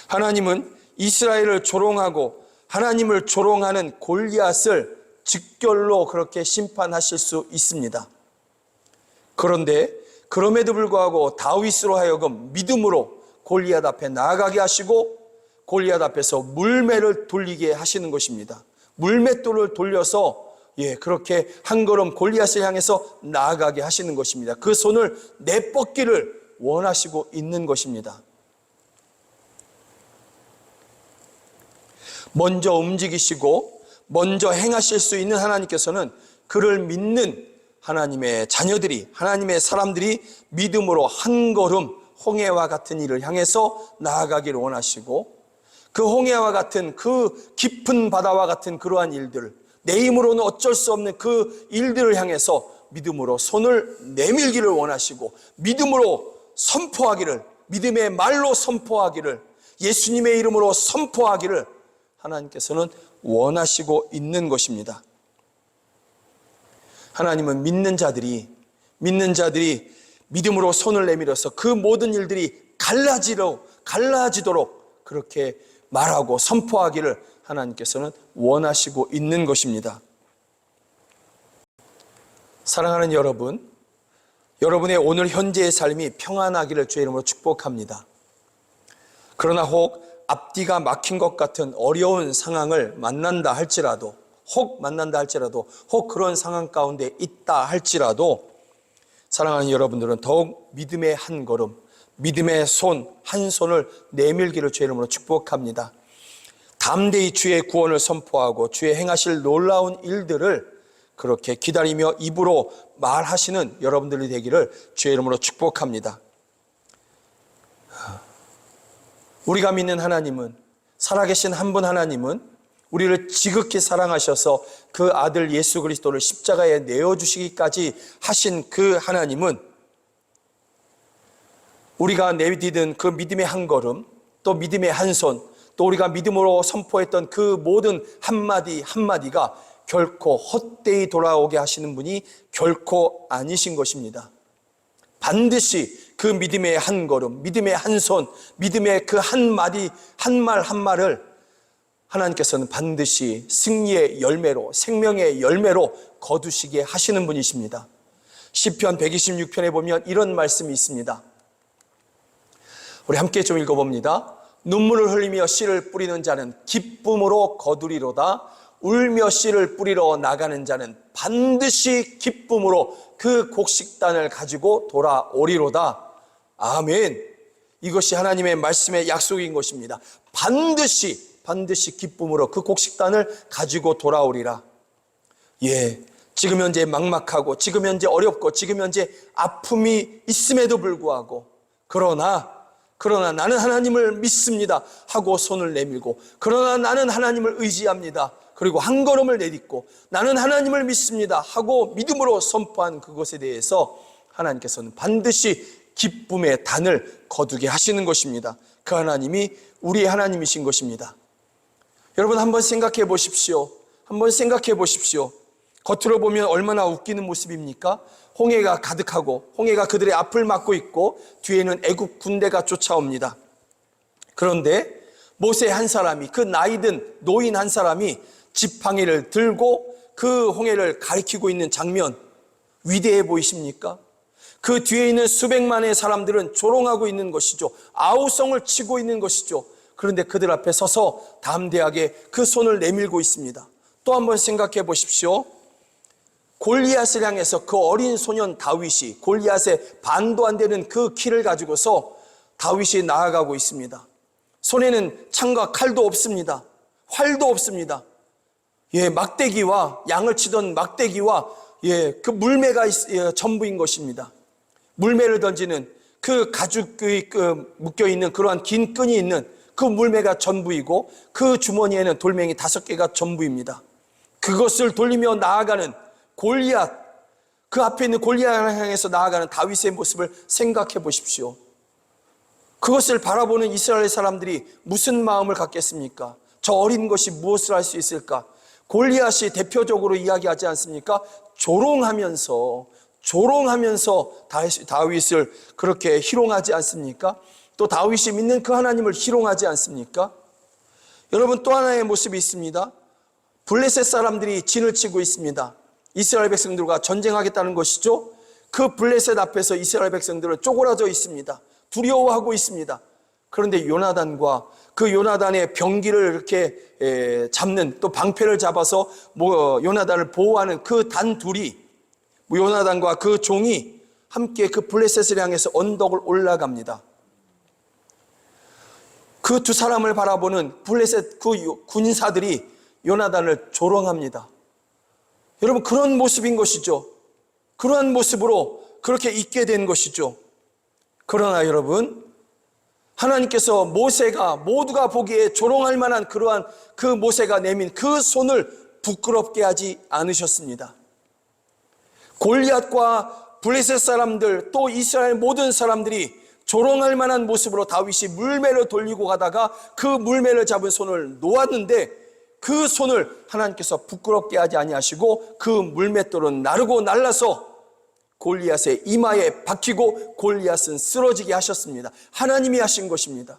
하나님은 이스라엘을 조롱하고 하나님을 조롱하는 골리앗을 즉결로 그렇게 심판하실 수 있습니다. 그런데 그럼에도 불구하고 다윗으로 하여금 믿음으로 골리앗 앞에 나아가게 하시고 골리앗 앞에서 물매를 돌리게 하시는 것입니다. 물맷돌을 돌려서 그렇게 한 걸음 골리앗을 향해서 나아가게 하시는 것입니다. 그 손을 내뻗기를 원하시고 있는 것입니다. 먼저 움직이시고 먼저 행하실 수 있는 하나님께서는 그를 믿는 하나님의 자녀들이, 하나님의 사람들이 믿음으로 한 걸음 홍해와 같은 일을 향해서 나아가기를 원하시고 그 홍해와 같은 그 깊은 바다와 같은 그러한 일들, 내 힘으로는 어쩔 수 없는 그 일들을 향해서 믿음으로 손을 내밀기를 원하시고 믿음으로 선포하기를, 믿음의 말로 선포하기를, 예수님의 이름으로 선포하기를 하나님께서는 원하시고 있는 것입니다. 하나님은 믿는 자들이 믿음으로 손을 내밀어서 그 모든 일들이 갈라지도록 그렇게 말하고 선포하기를 하나님께서는 원하시고 있는 것입니다. 사랑하는 여러분, 여러분의 오늘 현재의 삶이 평안하기를 주의 이름으로 축복합니다. 그러나 혹 앞뒤가 막힌 것 같은 어려운 상황을 만난다 할지라도, 혹 그런 상황 가운데 있다 할지라도 사랑하는 여러분들은 더욱 믿음의 한 걸음, 믿음의 한 손을 내밀기를 주의 이름으로 축복합니다. 담대히 주의 구원을 선포하고 주의 행하실 놀라운 일들을 그렇게 기다리며 입으로 말하시는 여러분들이 되기를 주의 이름으로 축복합니다. 우리가 믿는 하나님은, 살아계신 한 분 하나님은 우리를 지극히 사랑하셔서 그 아들 예수 그리스도를 십자가에 내어주시기까지 하신 그 하나님은 우리가 내디딘 그 믿음의 한 걸음, 또 믿음의 한 손, 또 우리가 믿음으로 선포했던 그 모든 한마디 한마디가 결코 헛되이 돌아오게 하시는 분이 결코 아니신 것입니다. 반드시 그 믿음의 한 걸음, 믿음의 한 손, 믿음의 그 한마디, 한말을 하나님께서는 반드시 승리의 열매로, 생명의 열매로 거두시게 하시는 분이십니다. 시편 126편에 보면 이런 말씀이 있습니다. 우리 함께 좀 읽어봅니다. 눈물을 흘리며 씨를 뿌리는 자는 기쁨으로 거두리로다. 울며 씨를 뿌리러 나가는 자는 반드시 기쁨으로 그 곡식단을 가지고 돌아오리로다. 아멘. 이것이 하나님의 말씀의 약속인 것입니다. 반드시 기쁨으로 그 곡식단을 가지고 돌아오리라. 지금 현재 막막하고 지금 현재 어렵고 지금 현재 아픔이 있음에도 불구하고 그러나 나는 하나님을 믿습니다 하고 손을 내밀고, 그러나 나는 하나님을 의지합니다, 그리고 한 걸음을 내딛고 나는 하나님을 믿습니다 하고 믿음으로 선포한 그것에 대해서 하나님께서는 반드시 기쁨의 단을 거두게 하시는 것입니다. 그 하나님이 우리의 하나님이신 것입니다. 여러분, 한번 생각해 보십시오. 한번 생각해 보십시오. 겉으로 보면 얼마나 웃기는 모습입니까? 홍해가 가득하고 홍해가 그들의 앞을 막고 있고 뒤에는 애국 군대가 쫓아옵니다. 그런데 모세 한 사람이, 그 나이든 노인 한 사람이 지팡이를 들고 그 홍해를 가리키고 있는 장면, 위대해 보이십니까? 그 뒤에 있는 수백만의 사람들은 조롱하고 있는 것이죠. 아우성을 치고 있는 것이죠. 그런데 그들 앞에 서서 담대하게 그 손을 내밀고 있습니다. 또 한번 생각해 보십시오. 골리앗을 향해서 그 어린 소년 다윗이, 골리앗의 반도 안 되는 그 키를 가지고서 다윗이 나아가고 있습니다. 손에는 창과 칼도 없습니다. 활도 없습니다. 막대기와, 양을 치던 막대기와 그 물매가 전부인 것입니다. 물매를 던지는 그 가죽이 묶여있는 그러한 긴 끈이 있는 그 물매가 전부이고 그 주머니에는 돌멩이 5개가 전부입니다. 그것을 돌리며 나아가는 골리앗, 그 앞에 있는 골리앗을 향해서 나아가는 다윗의 모습을 생각해 보십시오. 그것을 바라보는 이스라엘 사람들이 무슨 마음을 갖겠습니까? 저 어린 것이 무엇을 할 수 있을까? 골리앗이 대표적으로 이야기하지 않습니까? 조롱하면서 다윗을 그렇게 희롱하지 않습니까? 또 다윗이 믿는 그 하나님을 희롱하지 않습니까? 여러분, 또 하나의 모습이 있습니다. 블레셋 사람들이 진을 치고 있습니다. 이스라엘 백성들과 전쟁하겠다는 것이죠. 그 블레셋 앞에서 이스라엘 백성들은 쪼그라져 있습니다. 두려워하고 있습니다. 그런데 요나단과 그 요나단의 병기를 이렇게 잡는, 또 방패를 잡아서 요나단을 보호하는 그 단둘이, 요나단과 그 종이 함께 그 블레셋을 향해서 언덕을 올라갑니다. 그 두 사람을 바라보는 블레셋 그 군사들이 요나단을 조롱합니다. 여러분, 그런 모습인 것이죠. 그러한 모습으로 그렇게 있게 된 것이죠. 그러나 여러분, 하나님께서 모두가 보기에 조롱할 만한 그러한 그 모세가 내민 그 손을 부끄럽게 하지 않으셨습니다. 골리앗과 블레셋 사람들, 또 이스라엘 모든 사람들이 조롱할 만한 모습으로 다윗이 물매를 돌리고 가다가 그 물매를 잡은 손을 놓았는데, 그 손을 하나님께서 부끄럽게 하지 아니하시고 그 물맷돌은 나르고 날라서 골리앗의 이마에 박히고 골리앗은 쓰러지게 하셨습니다. 하나님이 하신 것입니다.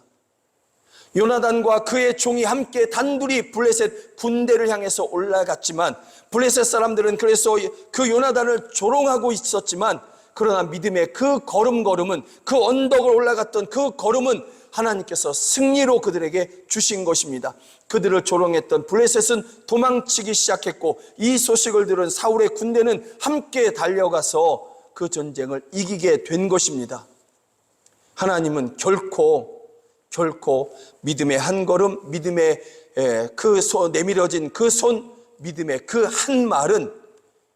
요나단과 그의 종이 함께 단둘이 블레셋 군대를 향해서 올라갔지만, 블레셋 사람들은 그래서 그 요나단을 조롱하고 있었지만, 그러나 믿음의 그 걸음은, 그 언덕을 올라갔던 그 걸음은 하나님께서 승리로 그들에게 주신 것입니다. 그들을 조롱했던 블레셋은 도망치기 시작했고, 이 소식을 들은 사울의 군대는 함께 달려가서 그 전쟁을 이기게 된 것입니다. 하나님은 결코 믿음의 한 걸음, 믿음의 그 손, 내밀어진 그 손, 믿음의 그 한 말은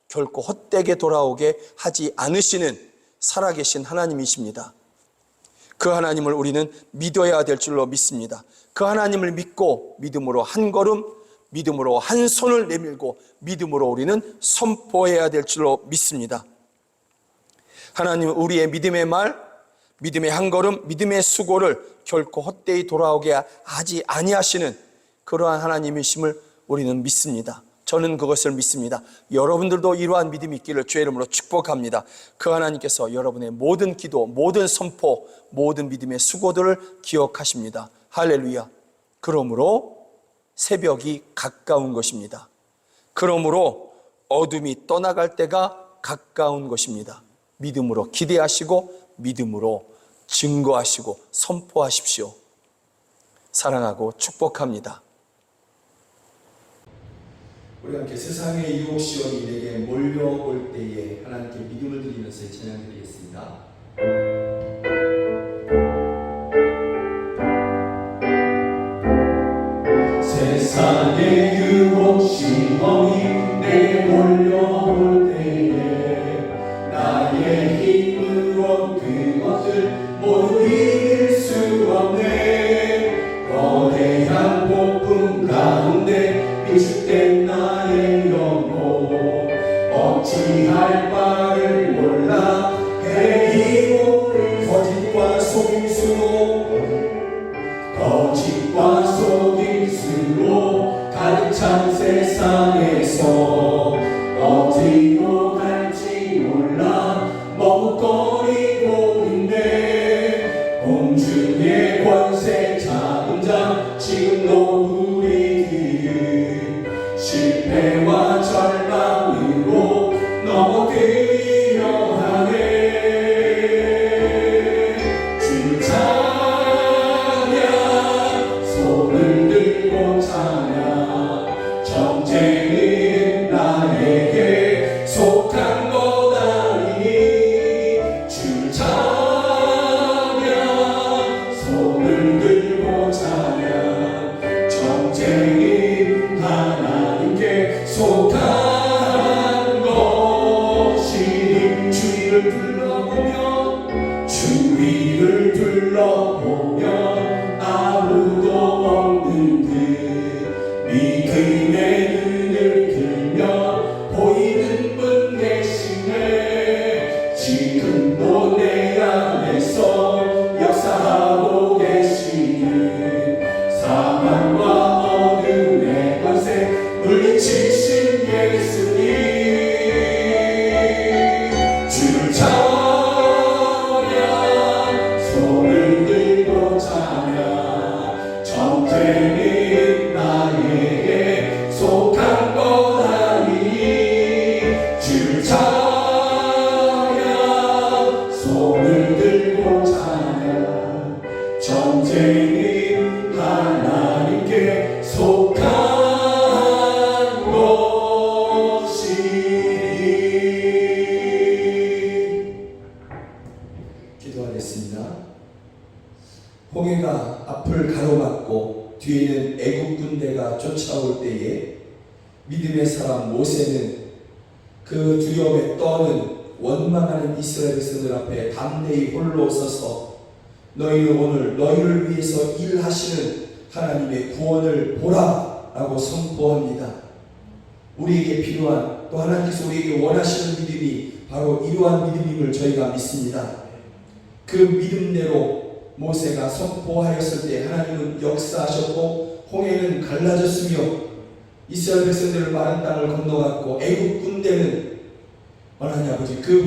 결코 헛되게 돌아오게 하지 않으시는 살아계신 하나님이십니다. 그 하나님을 우리는 믿어야 될 줄로 믿습니다. 그 하나님을 믿고 믿음으로 한 걸음, 믿음으로 한 손을 내밀고 믿음으로 우리는 선포해야 될 줄로 믿습니다. 하나님은 우리의 믿음의 말, 믿음의 한 걸음, 믿음의 수고를 결코 헛되이 돌아오게 하지 아니하시는 그러한 하나님이심을 우리는 믿습니다. 저는 그것을 믿습니다. 여러분들도 이러한 믿음이 있기를 주의 이름으로 축복합니다. 그 하나님께서 여러분의 모든 기도, 모든 선포, 모든 믿음의 수고들을 기억하십니다. 할렐루야. 그러므로 새벽이 가까운 것입니다. 그러므로 어둠이 떠나갈 때가 가까운 것입니다. 믿음으로 기대하시고 믿음으로 증거하시고 선포하십시오. 사랑하고 축복합니다. 우리 함께 세상의 유혹 시험이 내게 몰려올 때에 하나님께 믿음을 드리면서 찬양 드리겠습니다. 세상의 유혹 시험이 내게 몰려올 어찌할 바를 몰라 헤이고 거짓과 속임수로 가득 찬 세상에서 어디로 갈지 몰라 머뭇거리고 있네. 공중의 권세 잡은 자 지금도 우리들을 실패와 절망으로 넘어뜨리려 하네. 주 찬양 손을 들고 찬양 전쟁은 나에게 속한 거다니. 주 찬양 손을 들고 찬양 전쟁은 하나님께 속한 것이. 주위를 둘러보면 아무도 없는 듯 믿음의 눈을 들면 보이는 분 계시네. 지금도 내 안에서 역사하고 계시는 사망과 어둠의 권세 물리치신 예수님. 주를 찬양 손을 들고 찬양 전쟁은 나에게 속한 거다니. 주를 찬양 손을 들고 찬양 전쟁은 하나님께 속한 기도하겠습니다. 홍해가 앞을 가로막고 뒤에는 애국 군대가 쫓아올 때에 믿음의 사람 모세는 그 두려움에 떠는 원망하는 이스라엘 백성들 앞에 담대히 홀로 서서 너희는 오늘 너희를 위해서 일하시는 하나님의 구원을 보라 라고 선포합니다. 우리에게 필요한 또 하나님께서 우리에게 원하시는 믿음이 바로 이러한 믿음임을 저희가 믿습니다. 그 믿음대로 모세가 선포하였을 때 하나님은 역사하셨고 홍해는 갈라졌으며 이스라엘 백성들을 마른 땅을 건너갔고 애국 군대는 하나님 아버지 그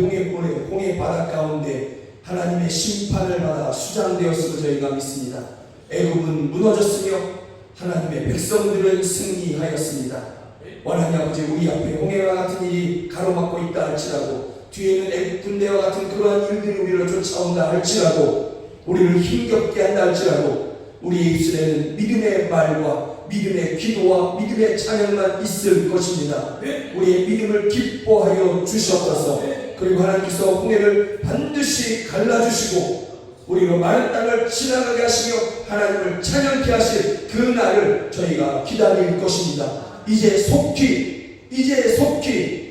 홍해 바다 가운데 하나님의 심판을 받아 수장되었음을 저희가 믿습니다. 애국은 무너졌으며 하나님의 백성들은 승리하였습니다. 하나님 아버지 우리 앞에 홍해와 같은 일이 가로막고 있다 할지라도 뒤에는 애국 군대와 같은 그러한 일들이 우리를 쫓아온다 할지라도 우리를 힘겹게 한다 할지라도 우리의 입술에는 믿음의 말과 믿음의 기도와 믿음의 찬양만 있을 것입니다. 우리의 믿음을 기뻐하여 주시옵소서. 그리고 하나님께서 홍해를 반드시 갈라주시고 우리로 마른 땅을 지나가게 하시며 하나님을 찬양케 하실 그 날을 저희가 기다릴 것입니다. 이제 속히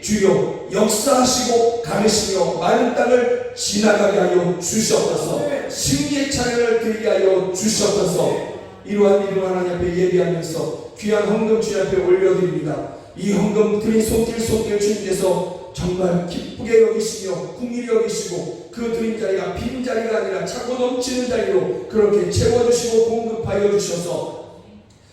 주여 역사하시고 가르시며 마른 땅을 지나가게 하여 주시옵소서. 승리의 찬양을 드리게 하여 주시옵소서. 이러한 믿음 하나님 앞에 예비하면서 귀한 헌금 주님 앞에 올려드립니다. 이 헌금 드린 손길 주님께서 정말 기쁘게 여기시며 궁일이 여기시고 그 드린 자리가 빈 자리가 아니라 차고 넘치는 자리로 그렇게 채워주시고 공급하여 주셔서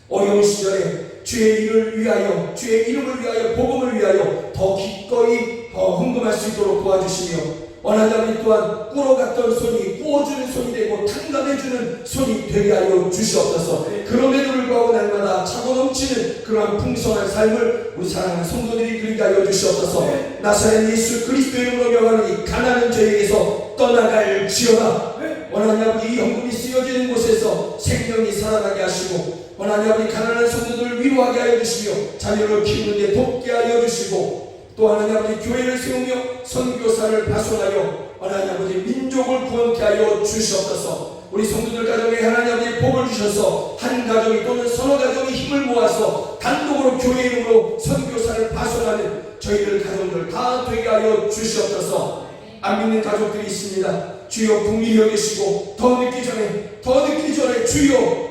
어려운 시절에 주의 일을 위하여 주의 이름을 위하여 복음을 위하여 더 기꺼이 헌금할 수 있도록 도와주시며 하나님 또한 꿇어갔던 손이 구워주는 손이 되고 탕감해주는 손이 되게 하여 주시옵소서. 그럼에도 불구하고 날마다 차고 넘치는 그러한 풍성한 삶을 우리 사랑하는 성도들이 누리게 하여 주시옵소서. 나사렛 예수 그리스도 이름으로 명하노니 가난한 저에게서 떠나갈지어다. 하나님 아버지 이 헌금이 쓰여지는 곳에서 생명이 살아나게 하시고 하나님 아버지 가난한 성도들을 위로하게 하여 주시며 자녀를 키우는 데 돕게 하여 주시고 또 하나님 아버지 교회를 세우며 선교사를 파송하여 하나님 아버지 민족을 구원케 하여 주시옵소서. 우리 성도들 가정에 하나님 아버지 복을 주셔서 한 가정이 또는 서너 가정이 힘을 모아서 단독으로 교회 이름으로 선교사를 파송하는 저희들 가정들 다 되게 하여 주시옵소서. 안 믿는 가족들이 있습니다. 주여 긍휼히 여기시고 더 늦기 전에 주여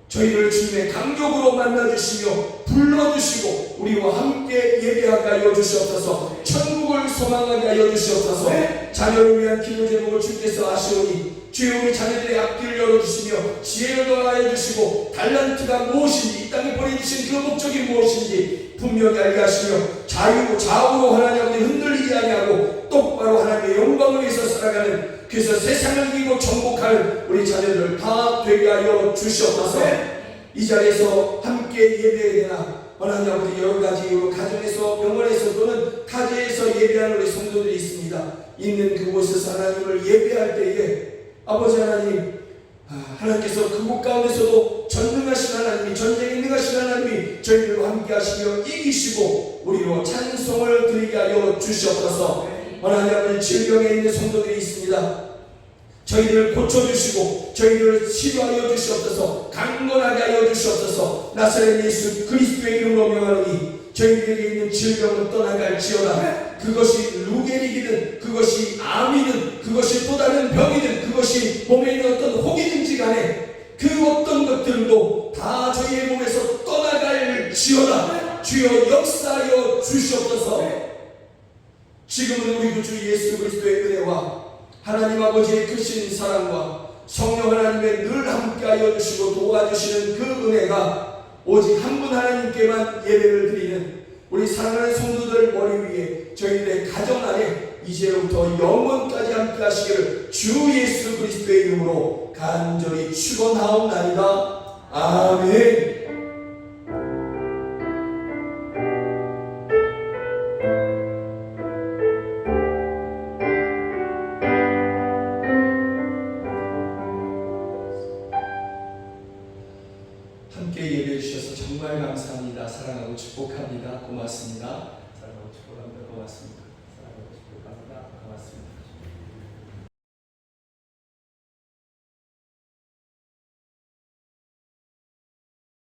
저희를 주님의 강력으로 만나주시며 불러주시고 우리와 함께 예배하게 하여 주시옵소서. 천국을 소망하게 하여 주시옵소서. 자녀를 위한 기도 제목을 주께서 아시오니 주여 우리 자녀들의 앞길을 열어주시며 지혜를 더하여 주시고 달란트가 무엇인지 이 땅에 보내주신 그 목적이 무엇인지 분명히 알게 하시며 좌우로 하나님 아버지 흔들리지 아니하고 똑바로 하나님의 영광을 위해서 살아가는, 그래서 세상을 이기고 정복할 우리 자녀들 다 되게 하여 주시옵소서. 이 자리에서 함께 예배해야 되나 하나님 아버지 여러 가지 이유로 가정에서 병원에서 또는 타지에서 예배하는 우리 성도들이 있습니다. 있는 그곳에서 하나님을 예배할 때에 아버지 하나님, 하나님께서 그곳 가운데서도 전능하신 하나님이, 전쟁에 능하신 하나님이 저희들과 함께 하시며 이기시고 우리로 찬송을 드리게 하여 주시옵소서. 하나님 아버지 질병에 있는 성도들이 있습니다. 저희들을 고쳐주시고 저희들을 치료하여 주시옵소서. 강건하게 하여 주시옵소서. 나사렛 예수 그리스도의 이름으로 명하노니 저희들에게 있는 질병은 떠나갈지어다. 그것이 루게릭이든 그것이 암이든 그것이 또 다른 병이든 그것이 몸에 있는 어떤 혹이든지 간에 그 어떤 것들도 다 저희의 몸에서 떠나갈지어다. 주여 역사하여 주시옵소서. 지금은 우리 구주 예수 그리스도의 은혜와 하나님 아버지의 크신 사랑과 성령 하나님의 늘 함께하여 주시고 도와주시는 그 은혜가 오직 한 분 하나님께만 예배를 드리는 우리 사랑하는 성도들 머리 위에 저희들의 가정 안에 이제부터 영원까지 함께 하시기를 주 예수 그리스도의 이름으로 간절히 축원하옵나이다. 아멘.